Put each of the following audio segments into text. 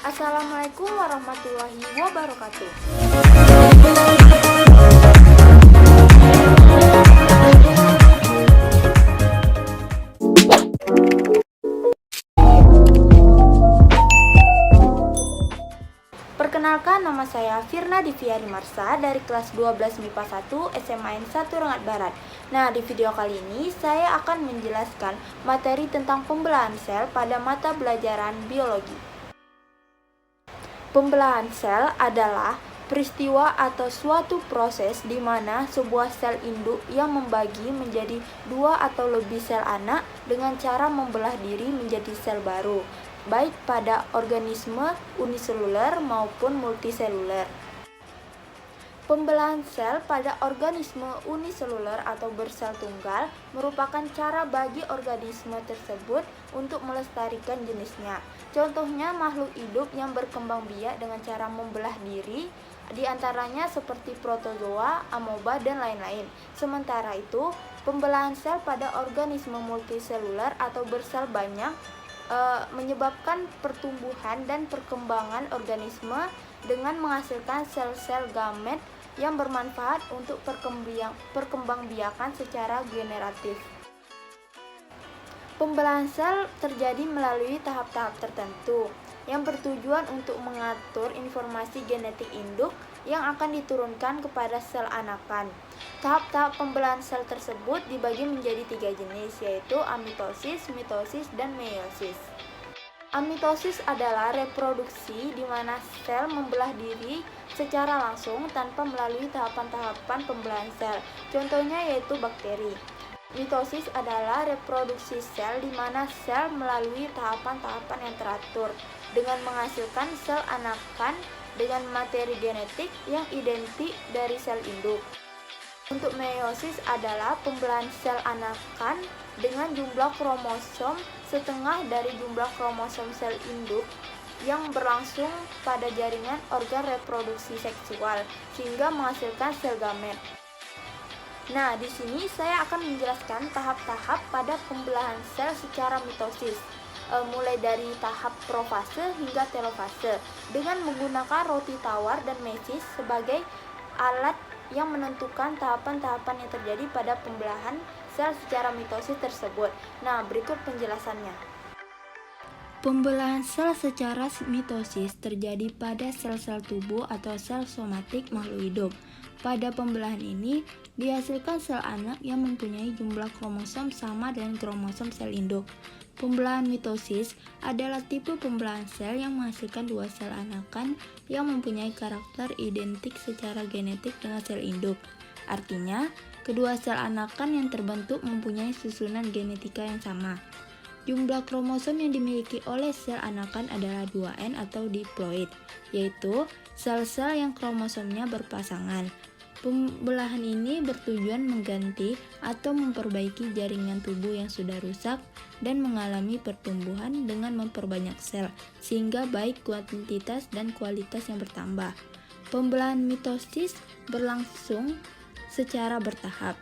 Assalamualaikum warahmatullahi wabarakatuh. Perkenalkan, nama saya Firna Diviari Marsa dari kelas 12 MIPA 1 SMA 1 Rengat Barat. Nah, di video kali ini saya akan menjelaskan materi tentang pembelahan sel pada mata pelajaran biologi. Pembelahan sel adalah peristiwa atau suatu proses di mana sebuah sel induk yang membagi menjadi dua atau lebih sel anak dengan cara membelah diri menjadi sel baru, baik pada organisme uniseluler maupun multiseluler. Pembelahan sel pada organisme uniseluler atau bersel tunggal merupakan cara bagi organisme tersebut untuk melestarikan jenisnya. Contohnya makhluk hidup yang berkembang biak dengan cara membelah diri, diantaranya seperti protozoa, amoeba, dan lain-lain. Sementara itu, pembelahan sel pada organisme multiseluler atau bersel banyak menyebabkan pertumbuhan dan perkembangan organisme dengan menghasilkan sel-sel gamet yang bermanfaat untuk perkembangbiakan secara generatif. Pembelahan sel terjadi melalui tahap-tahap tertentu yang bertujuan untuk mengatur informasi genetik induk yang akan diturunkan kepada sel anakan. Tahap-tahap pembelahan sel tersebut dibagi menjadi 3 jenis, yaitu amitosis, mitosis, dan meiosis. Amitosis adalah reproduksi di mana sel membelah diri secara langsung tanpa melalui tahapan-tahapan pembelahan sel. Contohnya yaitu bakteri. Mitosis adalah reproduksi sel di mana sel melalui tahapan-tahapan yang teratur dengan menghasilkan sel anakan dengan materi genetik yang identik dari sel induk. Untuk meiosis adalah pembelahan sel anakan dengan jumlah kromosom setengah dari jumlah kromosom sel induk yang berlangsung pada jaringan organ reproduksi seksual sehingga menghasilkan sel gamet. Nah, di sini saya akan menjelaskan tahap-tahap pada pembelahan sel secara mitosis, mulai dari tahap profase hingga telofase, dengan menggunakan roti tawar dan mesis sebagai alat yang menentukan tahapan-tahapan yang terjadi pada pembelahan sel secara mitosis tersebut. Nah, berikut penjelasannya. Pembelahan sel secara mitosis terjadi pada sel-sel tubuh atau sel somatik makhluk hidup. Pada pembelahan ini dihasilkan sel anak yang mempunyai jumlah kromosom sama dengan kromosom sel induk. Pembelahan mitosis adalah tipe pembelahan sel yang menghasilkan dua sel anakan yang mempunyai karakter identik secara genetik dengan sel induk. Artinya, kedua sel anakan yang terbentuk mempunyai susunan genetika yang sama. Jumlah kromosom yang dimiliki oleh sel anakan adalah 2N atau diploid, yaitu sel-sel yang kromosomnya berpasangan. Pembelahan ini bertujuan mengganti atau memperbaiki jaringan tubuh yang sudah rusak dan mengalami pertumbuhan dengan memperbanyak sel, sehingga baik kuantitas dan kualitas yang bertambah. Pembelahan mitosis berlangsung secara bertahap,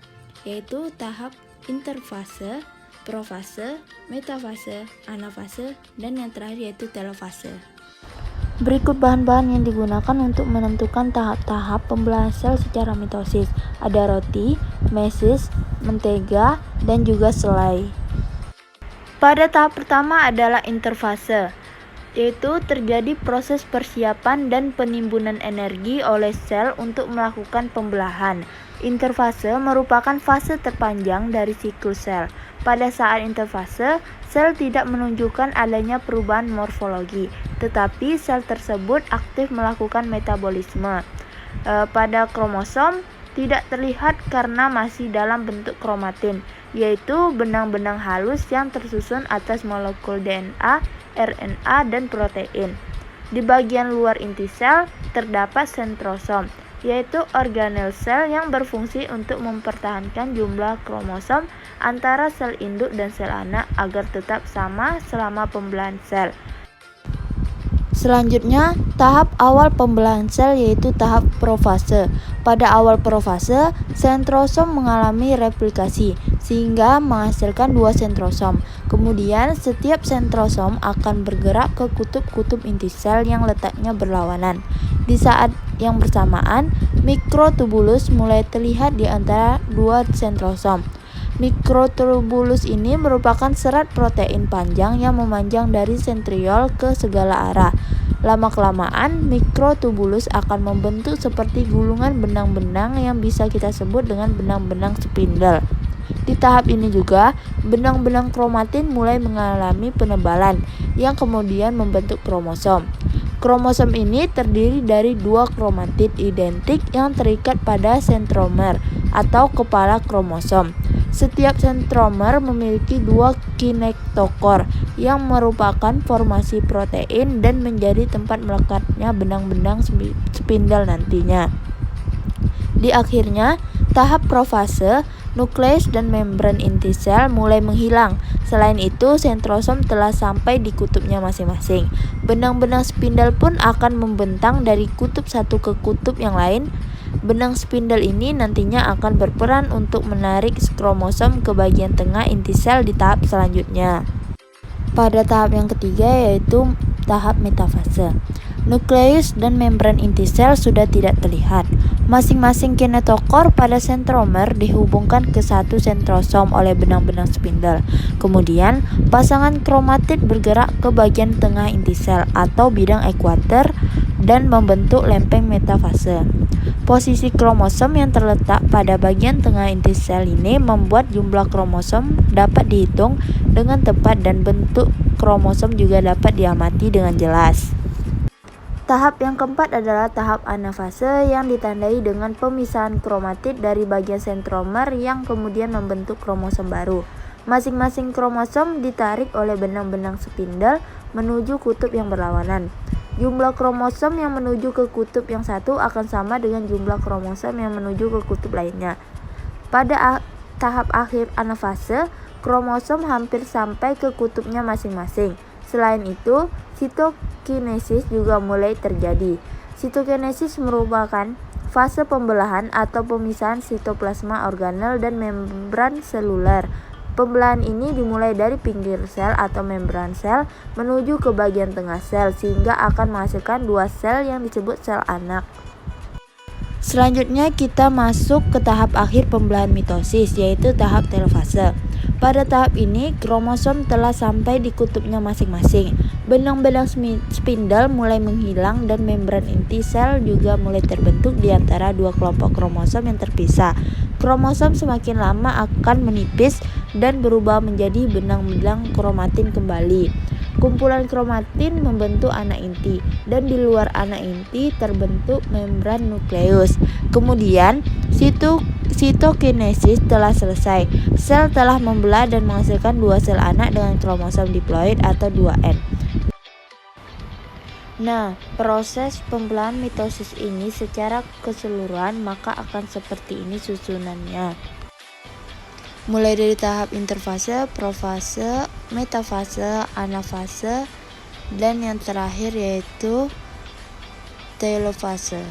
yaitu tahap interfase, profase, metafase, anafase, dan yang terakhir yaitu telofase. Berikut bahan-bahan yang digunakan untuk menentukan tahap-tahap pembelahan sel secara mitosis. Ada roti, mesis, mentega, dan juga selai. Pada tahap pertama adalah interfase, yaitu terjadi proses persiapan dan penimbunan energi oleh sel untuk melakukan pembelahan. Interfase merupakan fase terpanjang dari siklus sel. Pada saat interfase, sel tidak menunjukkan adanya perubahan morfologi, tetapi sel tersebut aktif melakukan metabolisme. Pada kromosom tidak terlihat karena masih dalam bentuk kromatin, yaitu benang-benang halus yang tersusun atas molekul DNA, RNA, dan protein. Di bagian luar inti sel terdapat sentrosom, yaitu organel sel yang berfungsi untuk mempertahankan jumlah kromosom antara sel induk dan sel anak agar tetap sama selama pembelahan sel. Selanjutnya, tahap awal pembelahan sel yaitu tahap profase. Pada awal profase, sentrosom mengalami replikasi sehingga menghasilkan 2 sentrosom. Kemudian setiap sentrosom akan bergerak ke kutub-kutub inti sel yang letaknya berlawanan. Di saat yang bersamaan, mikrotubulus mulai terlihat di antara 2 sentrosom. Mikrotubulus ini merupakan serat protein panjang yang memanjang dari sentriol ke segala arah. Lama-kelamaan, mikrotubulus akan membentuk seperti gulungan benang-benang yang bisa kita sebut dengan benang-benang spindle. Di tahap ini juga, benang-benang kromatin mulai mengalami penebalan, yang kemudian membentuk kromosom. Kromosom ini terdiri dari 2 kromatid identik yang terikat pada sentromer atau kepala kromosom. Setiap sentromer memiliki 2 kinektokor yang merupakan formasi protein dan menjadi tempat melekatnya benang-benang spindle nantinya. Di akhirnya, tahap profase, nukleus dan membran inti sel mulai menghilang. Selain itu, sentrosom telah sampai di kutubnya masing-masing. Benang-benang spindle pun akan membentang dari kutub satu ke kutub yang lain. Benang spindle ini nantinya akan berperan untuk menarik kromosom ke bagian tengah inti sel di tahap selanjutnya. Pada tahap yang ketiga yaitu tahap metafase. Nukleus dan membran inti sel sudah tidak terlihat. Masing-masing kinetokor pada sentromer dihubungkan ke satu sentrosom oleh benang-benang spindle. Kemudian, pasangan kromatid bergerak ke bagian tengah inti sel atau bidang ekuator dan membentuk lempeng metafase. Posisi kromosom yang terletak pada bagian tengah inti sel ini membuat jumlah kromosom dapat dihitung dengan tepat dan bentuk kromosom juga dapat diamati dengan jelas. Tahap yang keempat adalah tahap anafase yang ditandai dengan pemisahan kromatid dari bagian sentromer yang kemudian membentuk kromosom baru. Masing-masing kromosom ditarik oleh benang-benang spindle menuju kutub yang berlawanan. Jumlah kromosom yang menuju ke kutub yang satu akan sama dengan jumlah kromosom yang menuju ke kutub lainnya. Pada tahap akhir anafase, kromosom hampir sampai ke kutubnya masing-masing. Selain itu, sitokinesis juga mulai terjadi. Sitokinesis merupakan fase pembelahan atau pemisahan sitoplasma organel dan membran seluler. Pembelahan ini dimulai dari pinggir sel atau membran sel menuju ke bagian tengah sel sehingga akan menghasilkan 2 sel yang disebut sel anak. Selanjutnya kita masuk ke tahap akhir pembelahan mitosis yaitu tahap telofase. Pada tahap ini, kromosom telah sampai di kutubnya masing-masing. Benang-benang spindle mulai menghilang dan membran inti sel juga mulai terbentuk di antara 2 kelompok kromosom yang terpisah. Kromosom semakin lama akan menipis dan berubah menjadi benang-benang kromatin kembali. Kumpulan kromatin membentuk anak inti, dan di luar anak inti terbentuk membran nukleus. Kemudian, sitokinesis telah selesai. Sel telah membelah dan menghasilkan 2 sel anak dengan kromosom diploid atau 2N. Nah, proses pembelahan mitosis ini secara keseluruhan maka akan seperti ini susunannya. Mulai dari tahap interfase, profase, metafase, anafase, dan yang terakhir yaitu telofase.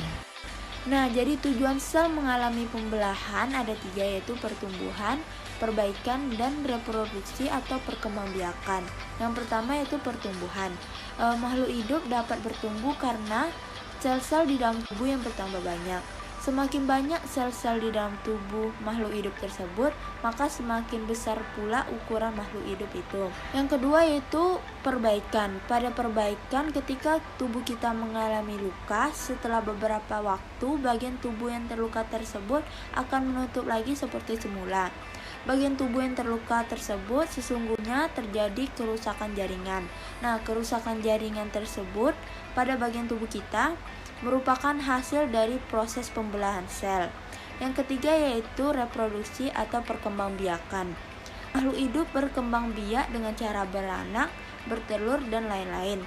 Nah, jadi tujuan sel mengalami pembelahan ada 3 yaitu pertumbuhan, perbaikan, dan reproduksi atau perkembangbiakan. Yang pertama yaitu pertumbuhan. Makhluk hidup dapat bertumbuh karena sel-sel di dalam tubuh yang bertambah banyak. Semakin banyak sel-sel di dalam tubuh makhluk hidup tersebut, maka semakin besar pula ukuran makhluk hidup itu. Yang kedua yaitu perbaikan. Pada perbaikan, ketika tubuh kita mengalami luka, setelah beberapa waktu, bagian tubuh yang terluka tersebut akan menutup lagi seperti semula. Bagian tubuh yang terluka tersebut sesungguhnya terjadi kerusakan jaringan. Nah, kerusakan jaringan tersebut pada bagian tubuh kita merupakan hasil dari proses pembelahan sel. Yang ketiga yaitu reproduksi atau perkembangbiakan. Makhluk hidup berkembang biak dengan cara beranak, bertelur, dan lain-lain,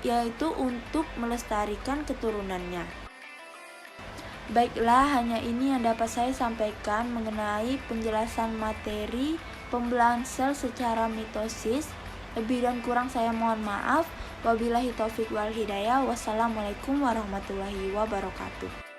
yaitu untuk melestarikan keturunannya. Baiklah, hanya ini yang dapat saya sampaikan mengenai penjelasan materi pembelahan sel secara mitosis. Lebih dan kurang saya mohon maaf. Wabillahi taufiq wal hidayah. Wassalamualaikum warahmatullahi wabarakatuh.